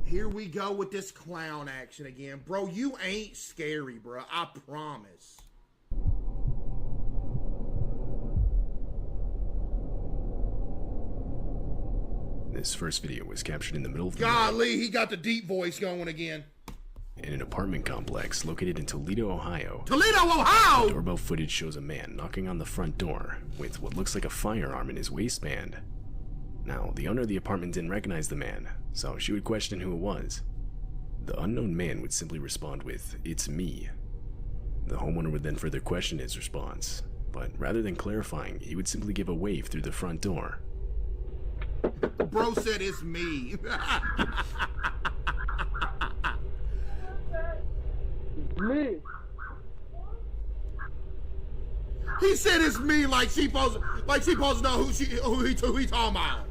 Here we go with this clown action again. Bro, you ain't scary, bro. I promise. This first video was captured in the middle of the Golly, he got the deep voice going again. In an apartment complex located in Toledo, Ohio. Toledo, Ohio! The doorbell footage shows a man knocking on the front door with what looks like a firearm in his waistband. Now, the owner of the apartment didn't recognize the man, so she would question who it was. The unknown man would simply respond with, "It's me." The homeowner would then further question his response, but rather than clarifying, he would simply give a wave through the front door. Bro said it's me. Me. He said it's me like she supposed to know who he talking about.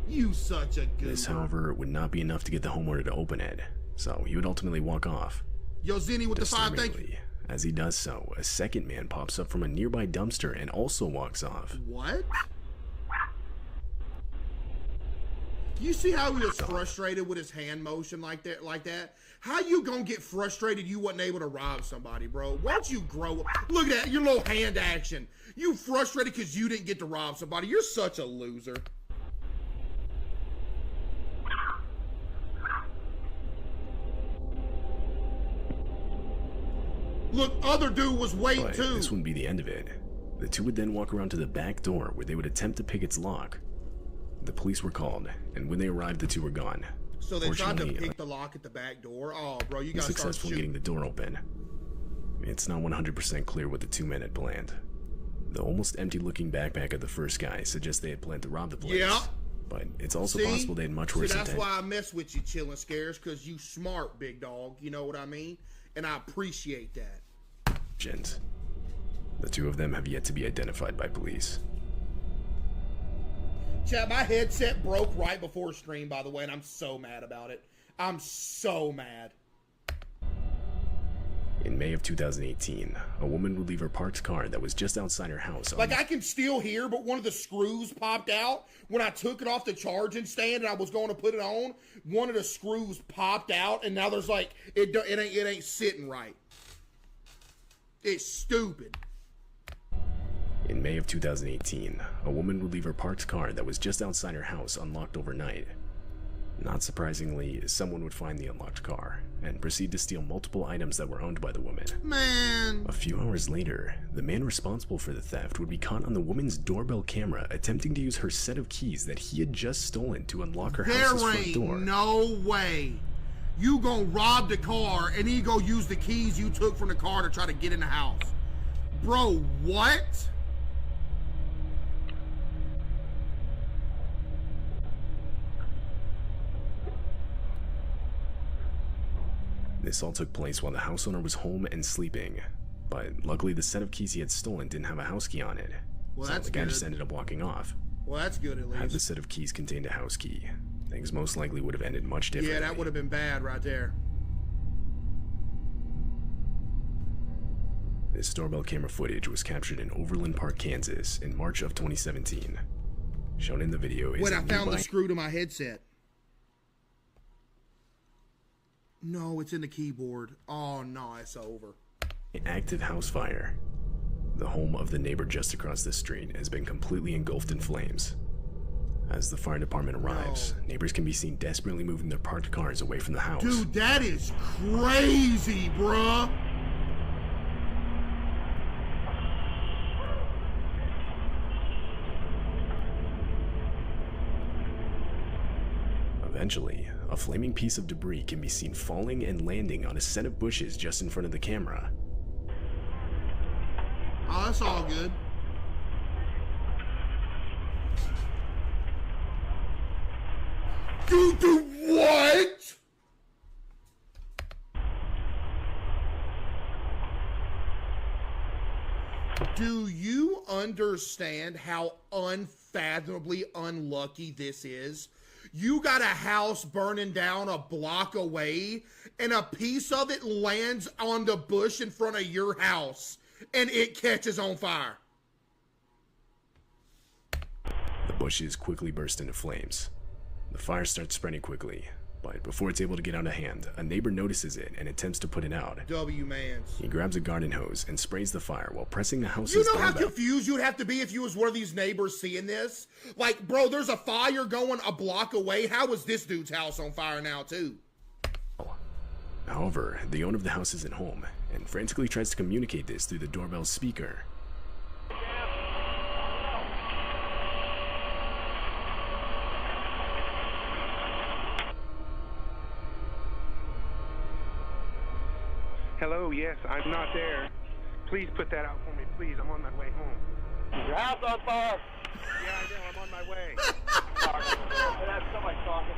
You such a good This, however, would not be enough to get the homeowner to open it, so he would ultimately walk off. Yo, Zenny with the 5, thank you. As he does so, a second man pops up from a nearby dumpster and also walks off. What? You see how he was frustrated with his hand motion like that? How you gonna get frustrated you wasn't able to rob somebody, bro? Why don't you grow up? Look at that, your little hand action. You frustrated because you didn't get to rob somebody. You're such a loser. Look, other dude was waiting But too. this wouldn't be the end of it. The two would then walk around to the back door where they would attempt to pick its lock. The police were called, and when they arrived, the two were gone. So they tried to pick the lock at the back door? Oh, bro, you gotta start successful shooting. getting the door open. It's not 100% clear what the two men had planned. The almost empty-looking backpack of the first guy suggests they had planned to rob the place. Yeah. But it's also possible they had much worse intent. That's why I mess with you, Chillin' Scares, because you smart, big dog. You know what I mean? And I appreciate that. The two of them have yet to be identified by police. Chat, my headset broke right before stream, by the way, and I'm so mad about it. I'm so mad. In May of 2018, a woman would leave her parked car that was just outside her house. Like, I can still hear, but one of the screws popped out. When I took it off the charging stand and I was going to put it on, one of the screws popped out, and now there's like, it ain't sitting right. It's stupid. In May of 2018, a woman would leave her parked car that was just outside her house unlocked overnight. Not surprisingly, someone would find the unlocked car and proceed to steal multiple items that were owned by the woman. Man. A few hours later, the man responsible for the theft would be caught on the woman's doorbell camera attempting to use her set of keys that he had just stolen to unlock her house's front door. There ain't no way you gonna rob the car and then you go use the keys you took from the car to try to get in the house. Bro, what? This all took place while the house owner was home and sleeping, but luckily the set of keys he had stolen didn't have a house key on it. Well, so that's the guy good. just ended up walking off. Well, that's good at least. Had the set of keys contained a house key, things most likely would have ended much differently. Yeah, that would have been bad right there. This doorbell camera footage was captured in Overland Park, Kansas in March of 2017. Shown in the video is Wait, I found the screw to my headset. No, it's in the keyboard. Oh, no, it's over. An active house fire. The home of the neighbor just across the street has been completely engulfed in flames. As the fire department arrives, neighbors can be seen desperately moving their parked cars away from the house. Dude, that is crazy, bruh. Eventually, a flaming piece of debris can be seen falling and landing on a set of bushes just in front of the camera. Oh, that's all good. Dude, what? Do you understand how unfathomably unlucky this is? You got a house burning down a block away, and a piece of it lands on the bush in front of your house, and it catches on fire. The bushes quickly burst into flames. The fire starts spreading quickly, but before it's able to get out of hand, a neighbor notices it and attempts to put it out. W-mans. He grabs a garden hose and sprays the fire while pressing the house's You know how doorbell. confused you'd have to be if you was one of these neighbors seeing this? Like, bro, there's a fire going a block away. How is this dude's house on fire now, too? However, the owner of the house isn't home and frantically tries to communicate this through the doorbell speaker. Hello, yes, I'm not there. Please put that out for me, please. I'm on my way home. Your house on fire. Yeah, I know, I'm on my way. That's somebody talking.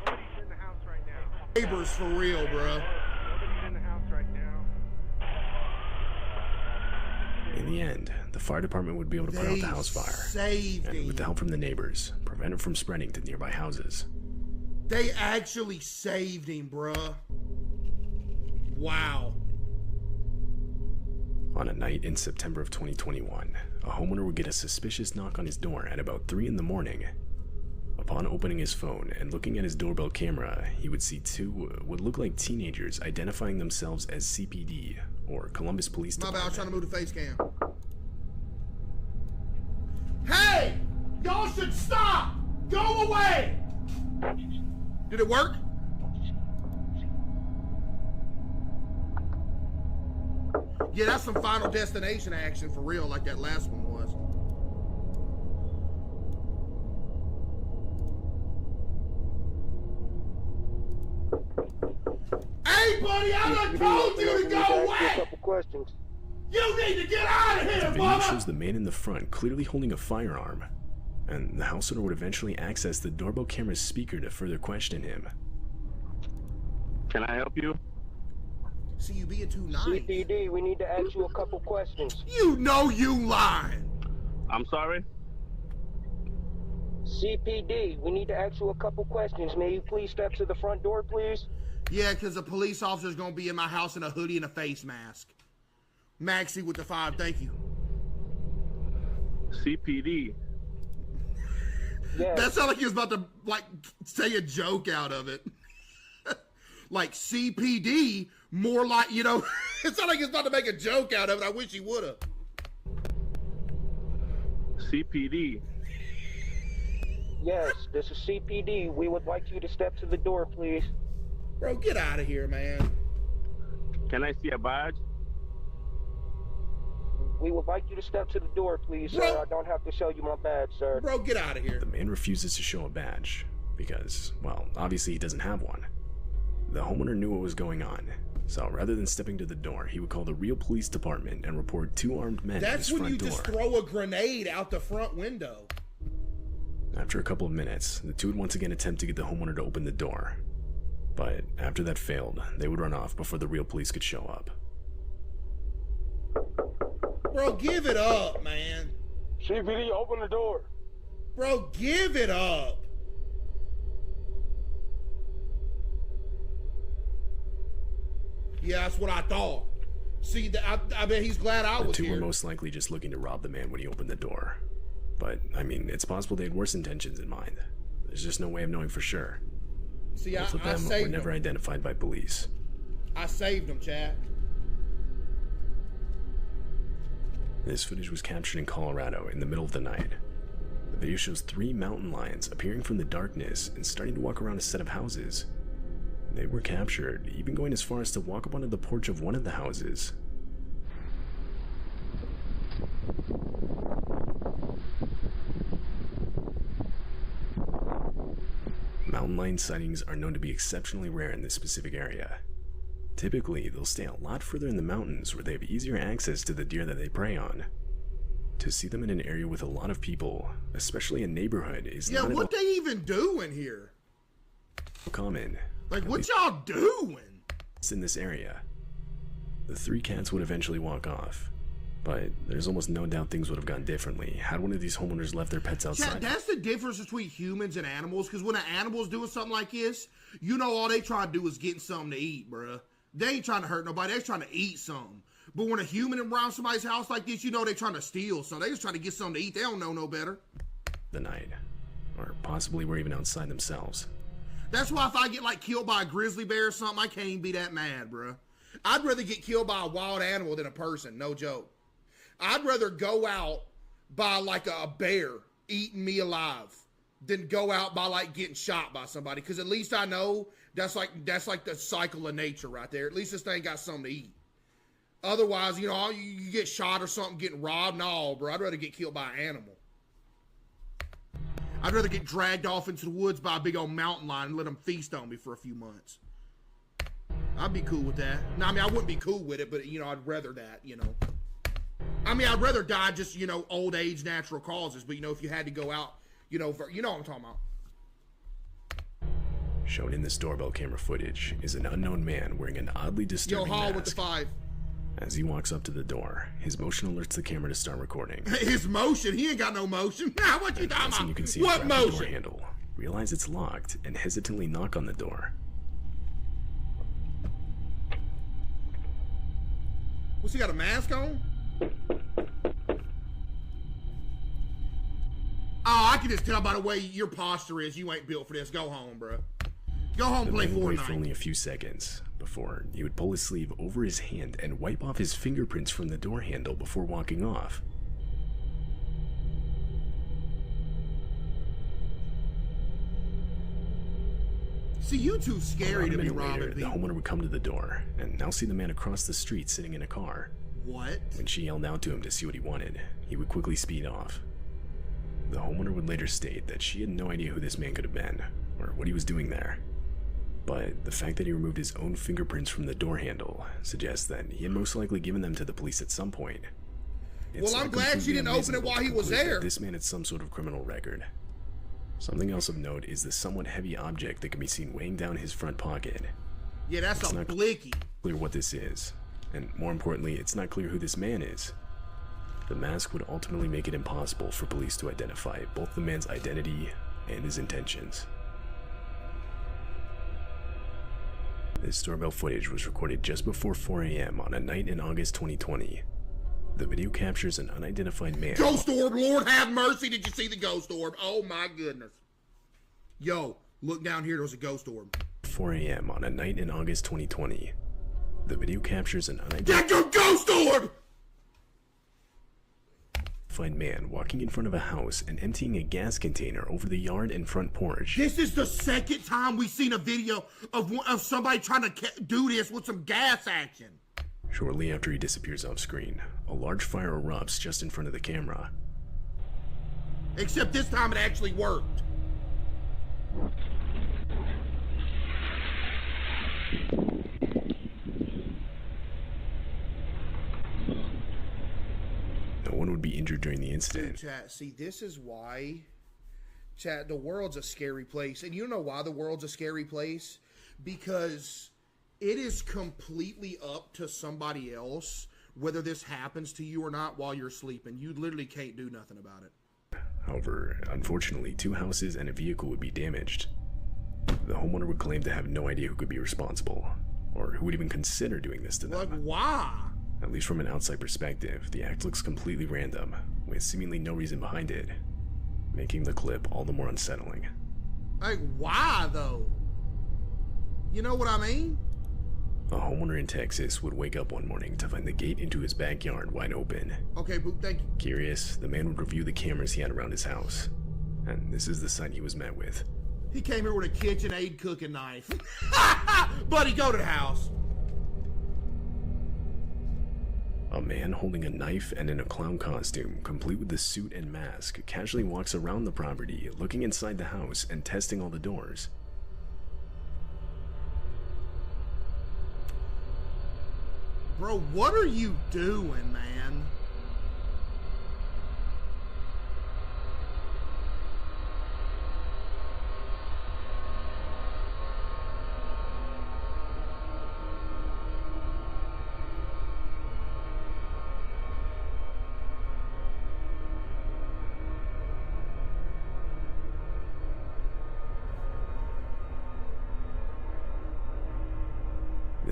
Nobody's in the house right now. Neighbors for real, bro. Nobody's in the house right now. In the end, the fire department would be able to put out the house fire, saved and him. with the help from the neighbors, prevent it from spreading to nearby houses. They actually saved him, bruh. Wow. On a night in September of 2021, a homeowner would get a suspicious knock on his door at about 3 in the morning. Upon opening his phone and looking at his doorbell camera, he would see two what looked like teenagers identifying themselves as CPD, or Columbus Police My bad, I was trying Department. to move the face cam. Hey! Y'all should stop! Go away! Did it work? Yeah, that's some Final Destination action for real, like that last one was. Hey, buddy, I done told you to go away! Couple questions. You need to get out of The here, video mama! shows the man in the front clearly holding a firearm, and the house owner would eventually access the doorbell camera's speaker to further question him. Can I help you? See, you being too nice. CPD, we need to ask you a couple questions. You know you lying. I'm sorry? CPD, we need to ask you a couple questions. May you please step to the front door, please? Yeah, because the police officer's going to be in my house in a hoodie and a face mask. Maxie with the 5, thank you. CPD. Yes. That sounded like he was about to, like, say a joke out of it. Like CPD, more like, you know, it sounded like he was about to make a joke out of it. I wish he would have. CPD. Yes, this is CPD. We would like you to step to the door, please. Bro, get out of here, man. Can I see a badge? We would like you to step to the door, please, sir. Bro. I don't have to show you my badge, sir. Bro, get out of here. The man refuses to show a badge because, well, obviously he doesn't have one. The homeowner knew what was going on, so rather than stepping to the door, he would call the real police department and report 2 armed men at That's his when front you door. just throw a grenade out the front window. After a couple of minutes, the two would once again attempt to get the homeowner to open the door. But after that failed, they would run off before the real police could show up. Bro, give it up, man. CPD, open the door. Bro, give it up. Yeah, that's what I thought. See, I bet he's glad I The was two here. were most likely just looking to rob the man when he opened the door. But, I mean, it's possible they had worse intentions in mind. There's just no way of knowing for sure. See, Both of I them were saved never him. identified by police. I saved him, chat. This footage was captured in Colorado in the middle of the night. The video shows 3 mountain lions appearing from the darkness and starting to walk around a set of houses. They were captured, even going as far as to walk up onto the porch of one of the houses. Mountain lion sightings are known to be exceptionally rare in this specific area. Typically, they'll stay a lot further in the mountains where they have easier access to the deer that they prey on. To see them in an area with a lot of people, especially a neighborhood, is Yeah, not what they even doing here? common. Like, At what least y'all doing? in this area. The 3 cats would eventually walk off, but there's almost no doubt things would have gone differently had one of these homeowners left their pets outside. Chat, that's the difference between humans and animals, because when an animal's doing something like this, you know all they try to do is getting something to eat, bruh. They ain't trying to hurt nobody, they're trying to eat something. But when a human around somebody's house like this, you know they're trying to steal, so they just trying to get something to eat. They don't know no better. The night. Or possibly we're even outside themselves. That's why if I get like killed by a grizzly bear or something, I can't even be that mad, bruh. I'd rather get killed by a wild animal than a person, no joke. I'd rather go out by like a bear eating me alive than go out by like getting shot by somebody, because at least I know that's like the cycle of nature right there. At least this thing got something to eat. Otherwise, you know, you get shot or something, getting robbed. No, bro, I'd rather get killed by an animal. I'd rather get dragged off into the woods by a big old mountain lion and let them feast on me for a few months. I'd be cool with that. No, I mean, I wouldn't be cool with it, but, you know, I'd rather that, you know. I mean, I'd rather die just, you know, old age, natural causes. But, you know, if you had to go out, you know, you know what I'm talking about. Shown in this doorbell camera footage is an unknown man wearing an oddly disturbing Hall mask. with the 5. As he walks up to the door, his motion alerts the camera to start recording. His motion? He ain't got no motion. Nah, what you talking about? You can see What him grab the door motion? handle, realize it's locked, and hesitantly knock on the door. What's he got, a mask on? Oh, I can just tell by the way your posture is, you ain't built for this. Go home, bro. Go home and play The man would wait for Fortnite. only a few seconds before he would pull his sleeve over his hand and wipe off his fingerprints from the door handle before walking off. See, you too scary About a to be minute robbing later, the people. homeowner would come to the door and now see the man across the street sitting in a car. What? When she yelled out to him to see what he wanted, he would quickly speed off. The homeowner would later state that she had no idea who this man could have been, or what he was doing there. But the fact that he removed his own fingerprints from the door handle suggests that he had most likely given them to the police at some point. It's Well, I'm not glad she completely didn't open it unreasonable while to he was conclude that there. This man had some sort of criminal record. Something else of note is the somewhat heavy object that can be seen weighing down his front pocket. Yeah, that's It's a not blicky. Clear what this is, and more importantly, it's not clear who this man is. The mask would ultimately make it impossible for police to identify both the man's identity and his intentions. This doorbell footage was recorded just before 4 a.m. on a night in August 2020. The video captures an unidentified man. Ghost orb, Lord have mercy. Did you see the ghost orb? Oh my goodness. Yo, look down here. There's a ghost orb. 4 a.m. on a night in August 2020. The video captures an unidentified That's a ghost orb! man walking in front of a house and emptying a gas container over the yard and front porch. This is the second time we've seen a video of somebody trying to do this with some gas action. Shortly after he disappears off screen, a large fire erupts just in front of the camera. Except this time it actually worked. No one would be injured during the Dude, incident. chat, see, this is why, chat, the world's a scary place. And you know why the world's a scary place? Because it is completely up to somebody else whether this happens to you or not while you're sleeping. You literally can't do nothing about it. However, unfortunately, 2 houses and a vehicle would be damaged. The homeowner would claim to have no idea who could be responsible, or who would even consider doing this to Like, them. why? At least from an outside perspective, the act looks completely random, with seemingly no reason behind it, making the clip all the more unsettling. Like, why, though? You know what I mean? A homeowner in Texas would wake up one morning to find the gate into his backyard wide open. Okay, Boop, thank you. Curious, the man would review the cameras he had around his house, and this is the sight he was met with. He came here with a KitchenAid cooking knife. Buddy, go to the house. A man holding a knife and in a clown costume, complete with the suit and mask, casually walks around the property, looking inside the house and testing all the doors. Bro, what are you doing, man?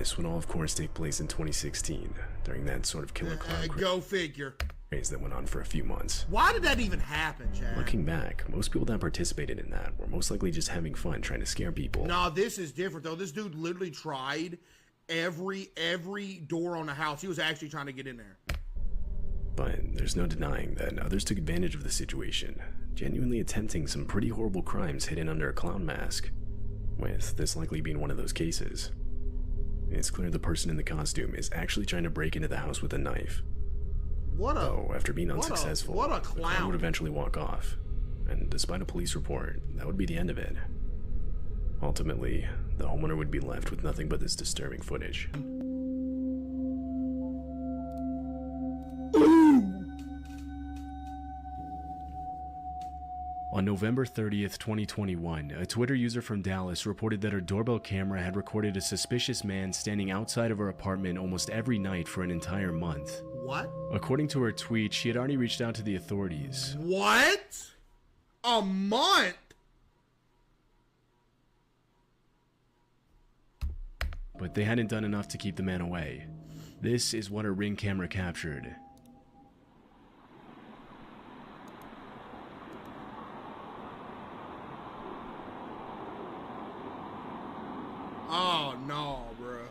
This would all, of course, take place in 2016, during that sort of killer clown Go figure. craze that went on for a few months. Why did that even happen, Chad? Looking back, most people that participated in that were most likely just having fun trying to scare people. Nah, this is different, though. This dude literally tried every door on the house. He was actually trying to get in there. But there's no denying that others took advantage of the situation, genuinely attempting some pretty horrible crimes hidden under a clown mask, with this likely being one of those cases. It's clear the person in the costume is actually trying to break into the house with a knife. Though, after being unsuccessful, what a the clown clown would eventually walk off, and despite a police report, that would be the end of it. Ultimately, the homeowner would be left with nothing but this disturbing footage. On November 30th, 2021, a Twitter user from Dallas reported that her doorbell camera had recorded a suspicious man standing outside of her apartment almost every night for an entire month. What? According to her tweet, she had already reached out to the authorities. What? A month? But they hadn't done enough to keep the man away. This is what her Ring camera captured. Oh, no, bro.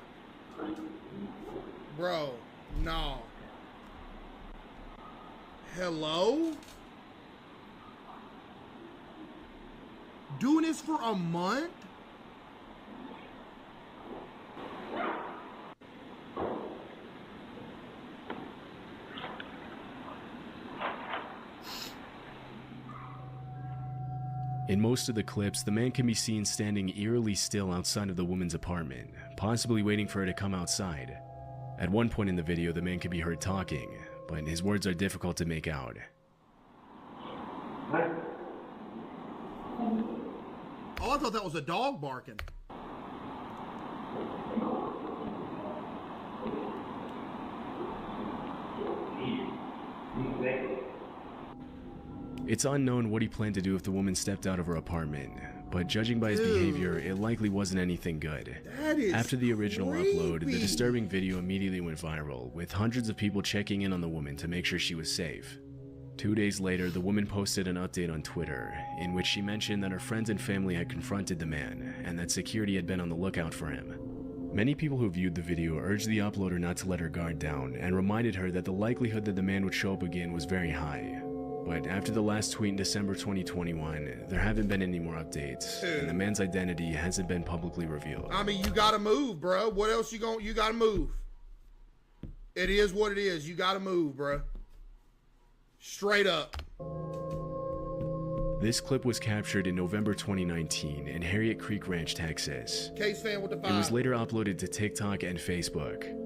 Bro, no. Hello? Doing this for a month? In most of the clips, the man can be seen standing eerily still outside of the woman's apartment, possibly waiting for her to come outside. At one point in the video, the man can be heard talking, but his words are difficult to make out. Oh, I thought that was a dog barking. It's unknown what he planned to do if the woman stepped out of her apartment, but judging by his behavior, it likely wasn't anything good. That is After the original upload, the creepy. disturbing video immediately went viral, with hundreds of people checking in on the woman to make sure she was safe. 2 days later, the woman posted an update on Twitter, in which she mentioned that her friends and family had confronted the man, and that security had been on the lookout for him. Many people who viewed the video urged the uploader not to let her guard down, and reminded her that the likelihood that the man would show up again was very high. But after the last tweet in December 2021, there haven't been any more updates, and the man's identity hasn't been publicly revealed. I mean, you gotta move, bro. What else you gotta move. It is what it is. You gotta move, bro. Straight up. This clip was captured in November 2019 in Harriet Creek Ranch, Texas. Case fan with the 5. It was later uploaded to TikTok and Facebook.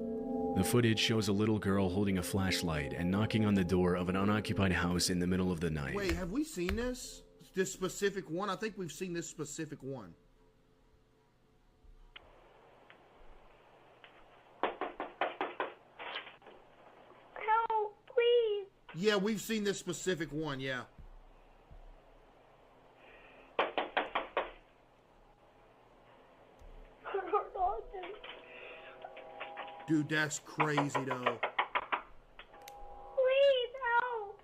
The footage shows a little girl holding a flashlight and knocking on the door of an unoccupied house in the middle of the night. Wait, have we seen this? This specific one? I think we've seen this specific one. Help, please. Yeah, we've seen this specific one, yeah. Dude, that's crazy, though. Please help.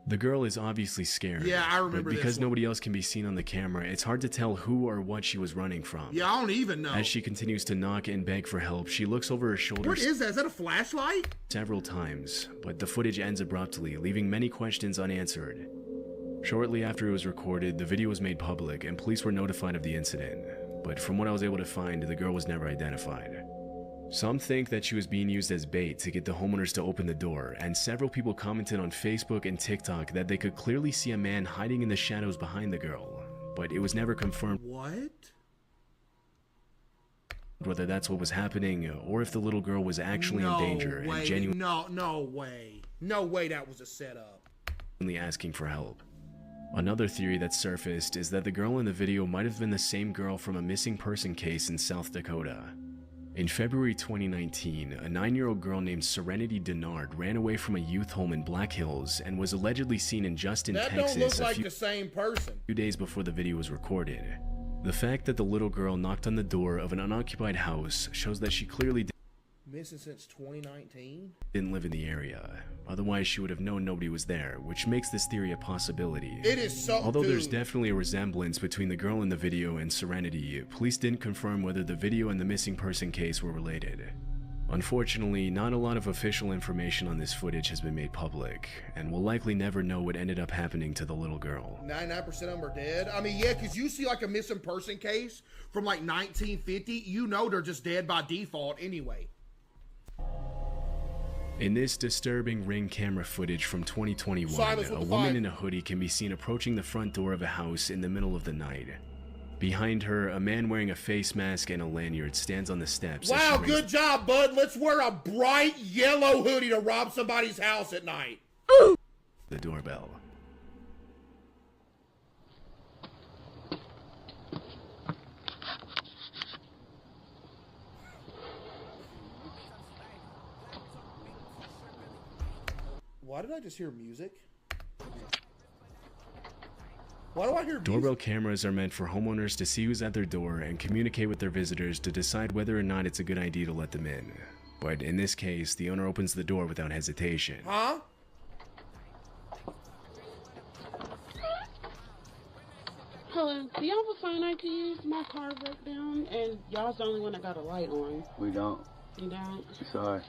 The girl is obviously scared. Yeah, I remember But this because one. nobody else can be seen on the camera, it's hard to tell who or what she was running from. Yeah, I don't even know. As she continues to knock and beg for help, she looks over her shoulder What is that? Is that a flashlight? several times, but the footage ends abruptly, leaving many questions unanswered. Shortly after it was recorded, the video was made public and police were notified of the incident, but from what I was able to find, the girl was never identified. Some think that she was being used as bait to get the homeowners to open the door, and several people commented on Facebook and TikTok that they could clearly see a man hiding in the shadows behind the girl, but it was never confirmed What? whether that's what was happening or if the little girl was actually in danger and genuinely No way. No way that was a setup. asking for help. Another theory that surfaced is that the girl in the video might have been the same girl from a missing person case in South Dakota. In February 2019, a 9-year-old girl named Serenity Denard ran away from a youth home in Black Hills and was allegedly seen in Justin, That Texas don't look a like few the same person. days before the video was recorded. The fact that the little girl knocked on the door of an unoccupied house shows that she clearly Missing since 2019? didn't live in the area. Otherwise, she would have known nobody was there, which makes this theory a possibility. It is so. Although there's dude. definitely a resemblance between the girl in the video and Serenity, police didn't confirm whether the video and the missing person case were related. Unfortunately, not a lot of official information on this footage has been made public, and we'll likely never know what ended up happening to the little girl. 99% of them are dead. I mean, yeah, because you see like a missing person case from like 1950, you know they're just dead by default anyway. In this disturbing Ring camera footage from 2021, Silence with a the woman fight. in a hoodie can be seen approaching the front door of a house in the middle of the night. Behind her, a man wearing a face mask and a lanyard stands on the steps. as Wow, she good job, bud. Let's wear a bright yellow hoodie to rob somebody's house at night. rings the doorbell. Why did I just hear music? Why do I hear music? Doorbell cameras are meant for homeowners to see who's at their door and communicate with their visitors to decide whether or not it's a good idea to let them in. But in this case, the owner opens the door without hesitation. Huh? Hello, do y'all have a phone I can use? My car broke down, and y'all's the only one that got a light on. We don't. You don't? Sorry.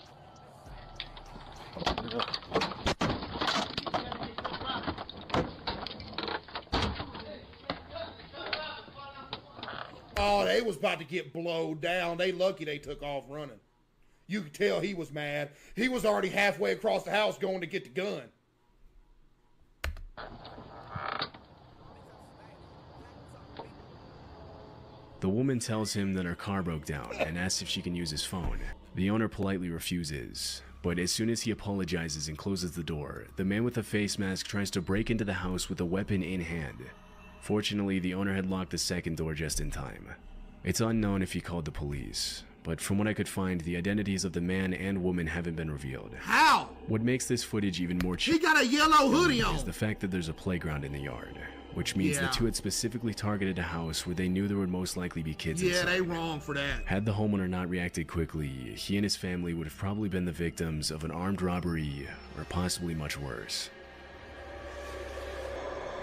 Oh, they was about to get blowed down. They lucky they took off running. You could tell he was mad. He was already halfway across the house going to get the gun. The woman tells him that her car broke down and asks if she can use his phone. The owner politely refuses, but as soon as he apologizes and closes the door, the man with the face mask tries to break into the house with a weapon in hand. Fortunately, the owner had locked the second door just in time. It's unknown if he called the police, but from what I could find, the identities of the man and woman haven't been revealed. How? What makes this footage even more He got a yellow hoodie on. is the fact that there's a playground in the yard, which means Yeah. the two had specifically targeted a house where they knew there would most likely be kids Yeah, inside. they wrong for that. Had the homeowner not reacted quickly, he and his family would have probably been the victims of an armed robbery or possibly much worse.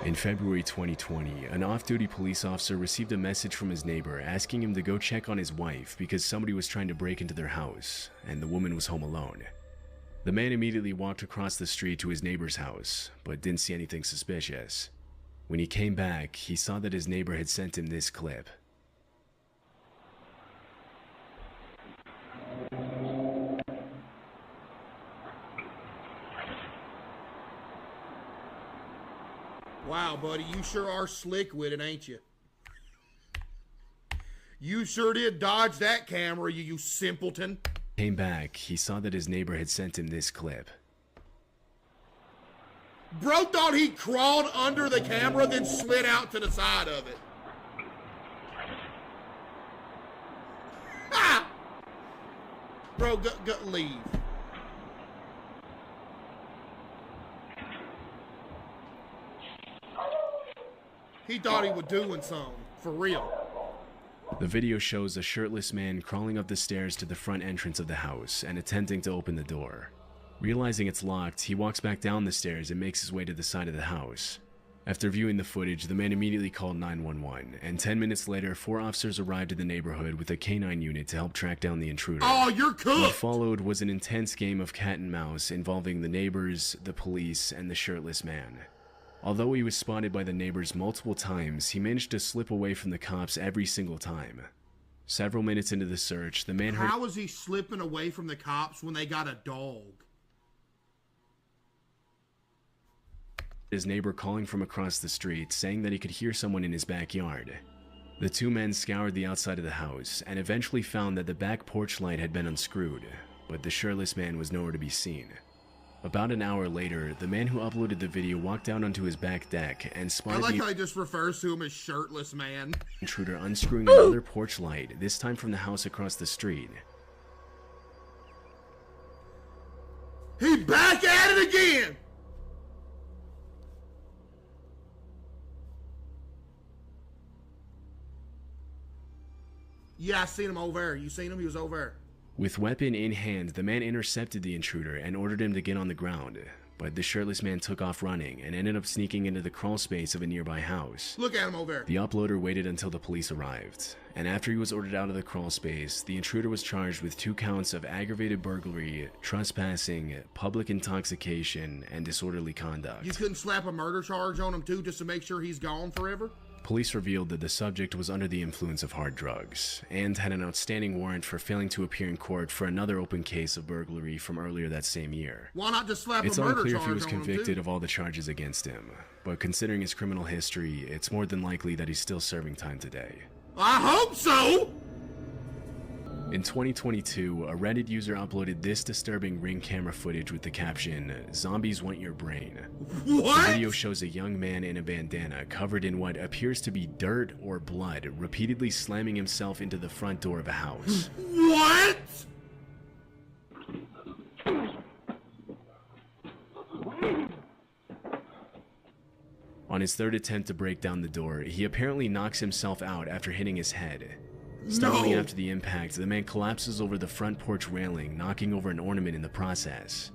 In February 2020, an off-duty police officer received a message from his neighbor asking him to go check on his wife because somebody was trying to break into their house, and the woman was home alone. The man immediately walked across the street to his neighbor's house, but didn't see anything suspicious. When he came back, he saw that his neighbor had sent him this clip. Wow, buddy, you sure are slick with it, ain't you? You sure did dodge that camera, you simpleton. Came back, he saw that his neighbor had sent him this clip. Bro thought he crawled under the camera, then slid out to the side of it. Ah! Bro, go leave. He thought he was doing something, for real. The video shows a shirtless man crawling up the stairs to the front entrance of the house and attempting to open the door. Realizing it's locked, he walks back down the stairs and makes his way to the side of the house. After viewing the footage, the man immediately called 911, and 10 minutes later, 4 officers arrived in the neighborhood with a canine unit to help track down the intruder. Oh, you're What cooked! followed was an intense game of cat and mouse involving the neighbors, the police, and the shirtless man. Although he was spotted by the neighbors multiple times, he managed to slip away from the cops every single time. Several minutes into the search, the man heard How is he slipping away from the cops when they got a dog? his neighbor calling from across the street, saying that he could hear someone in his backyard. The two men scoured the outside of the house and eventually found that the back porch light had been unscrewed, but the shirtless man was nowhere to be seen. About an hour later, the man who uploaded the video walked out onto his back deck and I spotted like the how he just refers to him as shirtless man. intruder unscrewing another porch light, this time from the house across the street. He back at it again! Yeah, I seen him over there. You seen him? He was over there. With weapon in hand, the man intercepted the intruder and ordered him to get on the ground. But the shirtless man took off running and ended up sneaking into the crawl space of a nearby house. Look at him over there. The uploader waited until the police arrived, and after he was ordered out of the crawl space, the intruder was charged with 2 counts of aggravated burglary, trespassing, public intoxication, and disorderly conduct. You couldn't slap a murder charge on him too, just to make sure he's gone forever? Police revealed that the subject was under the influence of hard drugs, and had an outstanding warrant for failing to appear in court for another open case of burglary from earlier that same year. Why not just slap It's a murder unclear charge if he was on him convicted too? of all the charges against him, but considering his criminal history, it's more than likely that he's still serving time today. I hope so! In 2022, a Reddit user uploaded this disturbing Ring camera footage with the caption, "Zombies want your brain." What? The video shows a young man in a bandana covered in what appears to be dirt or blood, repeatedly slamming himself into the front door of a house. What? On his third attempt to break down the door, he apparently knocks himself out after hitting his head. Stumbling No. after the impact, the man collapses over the front porch railing, knocking over an ornament in the process.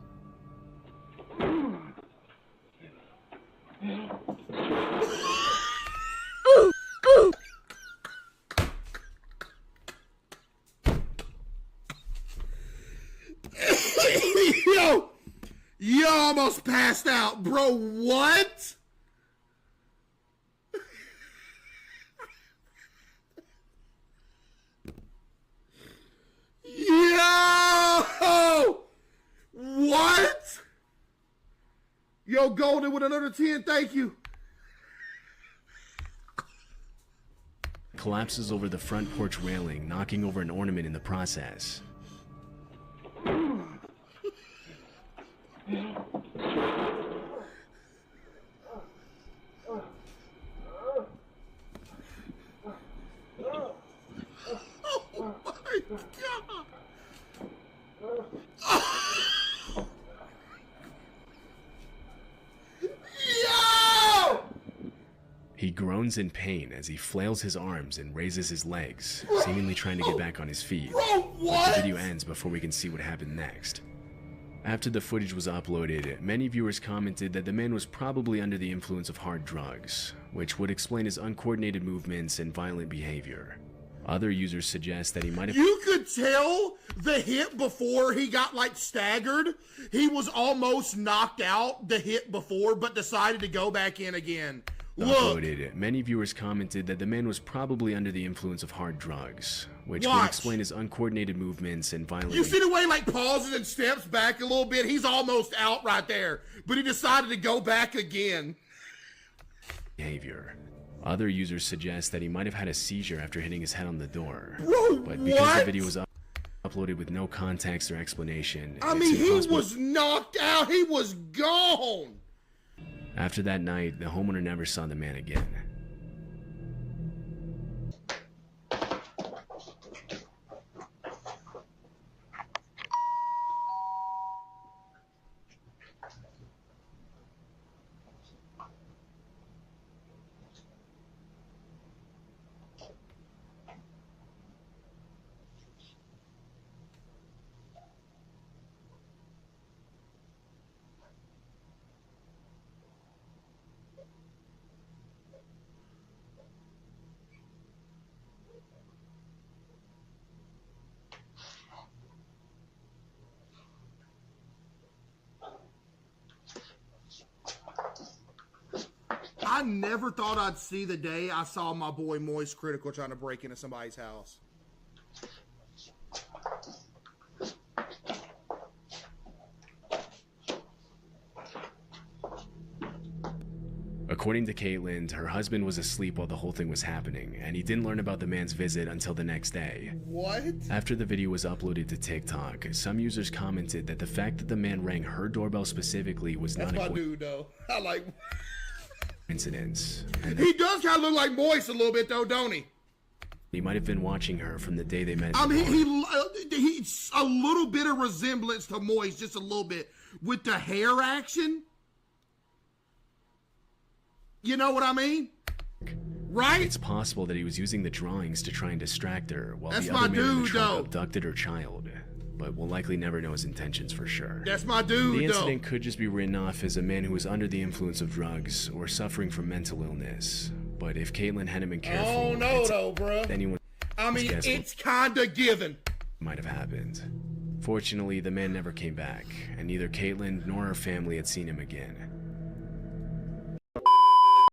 Yo, almost passed out, bro. What? Yo! What? Yo, Golden with another 10, thank you. Collapses over the front porch railing, knocking over an ornament in the process. Oh my God. Yo! He groans in pain as he flails his arms and raises his legs, seemingly trying to get back on his feet. Bro, But what? the video ends before we can see what happened next. After the footage was uploaded, many viewers commented that the man was probably under the influence of hard drugs, which would explain his uncoordinated movements and violent behavior. Other users suggest that he might have You could tell the hit before he got like staggered. He was almost knocked out the hit before, but decided to go back in again. Look, uploaded. Many viewers commented that the man was probably under the influence of hard drugs, which would Watch. explain his uncoordinated movements and violent you see the way like pauses and steps back a little bit? He's almost out right there, but he decided to go back again. behavior. Other users suggest that he might have had a seizure after hitting his head on the door. Bro, But because what? the video was uploaded with no context or explanation, I it's mean, he impossible. was knocked out. He was gone. After that night, the homeowner never saw the man again. I never thought I'd see the day I saw my boy Moist Critical trying to break into somebody's house. According to Caitlin, her husband was asleep while the whole thing was happening, and he didn't learn about the man's visit until the next day. What? After the video was uploaded to TikTok, some users commented that the fact that the man rang her doorbell specifically was That's not my a dude, though. I like. coincidence, and He does kind of look like Moist a little bit, though, don't he? he might have been watching her from the day they met. I mean, he's a little bit of resemblance to Moist, just a little bit, with the hair action. You know what I mean? Right? It's possible that he was using the drawings to try and distract her while That's the my other man in the dude, truck though. abducted her child, but we'll likely never know his intentions for sure. That's my dude, The though. incident could just be written off as a man who was under the influence of drugs or suffering from mental illness. But if Caitlin hadn't been careful, I don't know, though, bro. anyone I mean, guess it's kinda given. might have happened. Fortunately, the man never came back, and neither Caitlin nor her family had seen him again.